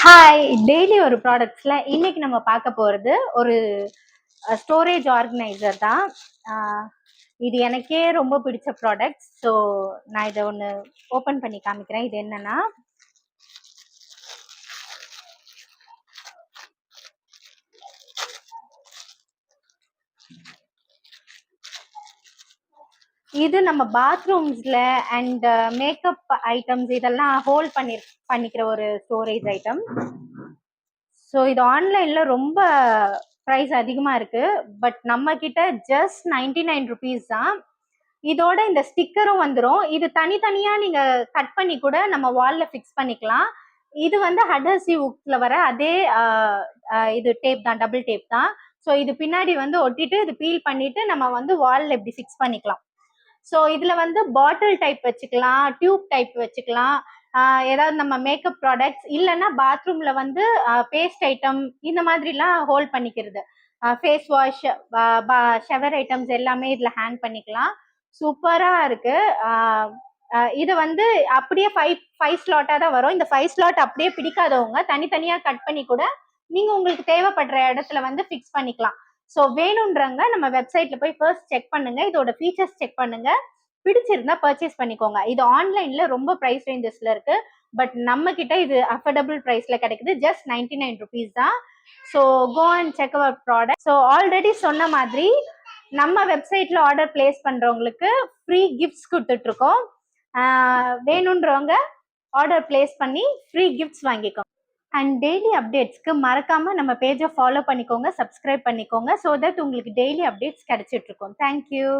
Hi! Daily ஒரு ப்ராடக்ட்ஸ்ல இன்னைக்கு நம்ம பார்க்க போறது ஒரு ஸ்டோரேஜ் ஆர்கனைசர் தான். இது எனக்கே ரொம்ப பிடிச்ச ப்ராடக்ட். ஸோ நான் இதை ஒன்று ஓப்பன் பண்ணி காமிக்கிறேன். இது என்னன்னா, இது நம்ம பாத்ரூம்ஸ்ல அண்ட் மேக்கப் ஐட்டம்ஸ் இதெல்லாம் ஹோல்ட் பண்ணிக்கிற ஒரு ஸ்டோரேஜ் ஐட்டம். ஸோ இது ஆன்லைன்ல ரொம்ப ப்ரைஸ் அதிகமா இருக்கு. பட் நம்ம கிட்ட ஜஸ்ட் 99 ருபீஸ் தான். இதோட இந்த ஸ்டிக்கரும் வந்துடும். இது தனித்தனியா நீங்க கட் பண்ணி கூட நம்ம வால்ல ஃபிக்ஸ் பண்ணிக்கலாம். இது வந்து அட்ஹெசிவ் ஹுக்ஸ்ல வர அதே இது டேப் தான், டபுள் டேப் தான். ஸோ இது பின்னாடி வந்து ஒட்டிட்டு இது பீல் பண்ணிட்டு நம்ம வந்து வால்ல இப்படி ஃபிக்ஸ் பண்ணிக்கலாம். ஸோ இதுல வந்து பாட்டில் டைப் வச்சுக்கலாம், டியூப் டைப் வச்சுக்கலாம். ஏதாவது நம்ம மேக்கப் ப்ராடக்ட்ஸ் இல்லைன்னா பாத்ரூம்ல வந்து பேஸ்ட் ஐட்டம் இந்த மாதிரிலாம் ஹோல்ட் பண்ணிக்கிறது. ஃபேஸ் வாஷ், ஷவர் ஐட்டம்ஸ் எல்லாமே இதுல ஹேங் பண்ணிக்கலாம். சூப்பரா இருக்கு. இது வந்து அப்படியே ஃபைவ் ஸ்லாட்டா தான் வரும். இந்த 5 ஸ்லாட் அப்படியே பிடிக்காதவங்க தனித்தனியா கட் பண்ணி கூட நீங்க உங்களுக்கு தேவைப்படுற இடத்துல வந்து ஃபிக்ஸ் பண்ணிக்கலாம். ஸோ வேணுன்றவங்க நம்ம வெப்சைட்ல போய் ஃபர்ஸ்ட் செக் பண்ணுங்க, இதோட ஃபீச்சர்ஸ் செக் பண்ணுங்க, பிடிச்சிருந்தா பர்ச்சேஸ் பண்ணிக்கோங்க. இது ஆன்லைன்ல ரொம்ப பிரைஸ் ரேஞ்சஸ்ல இருக்கு. பட் நம்ம கிட்ட இது அஃபோர்டபுள் பிரைஸ்ல கிடைக்குது. ஜஸ்ட் 99 ருபீஸ் தான். So go and check our product. So already சொன்ன மாதிரி நம்ம வெப்சைட்ல ஆர்டர் பிளேஸ் பண்றவங்களுக்கு ஃப்ரீ கிஃப்ட்ஸ் கொடுத்துட்டு இருக்கோம். வேணுன்றவங்க ஆர்டர் பிளேஸ் பண்ணி ஃப்ரீ கிஃப்ட்ஸ் வாங்கிக்கோங்க. அண்ட் டெய்லி அப்டேட்ஸ்க்கு மறக்காம நம்ம பேஜை ஃபாலோ பண்ணிக்கோங்க, சப்ஸ்கிரைப் பண்ணிக்கோங்க. ஸோ தட் உங்களுக்கு டெய்லி அப்டேட்ஸ் கிடைச்சிட்டு இருக்கும். தேங்க்யூ.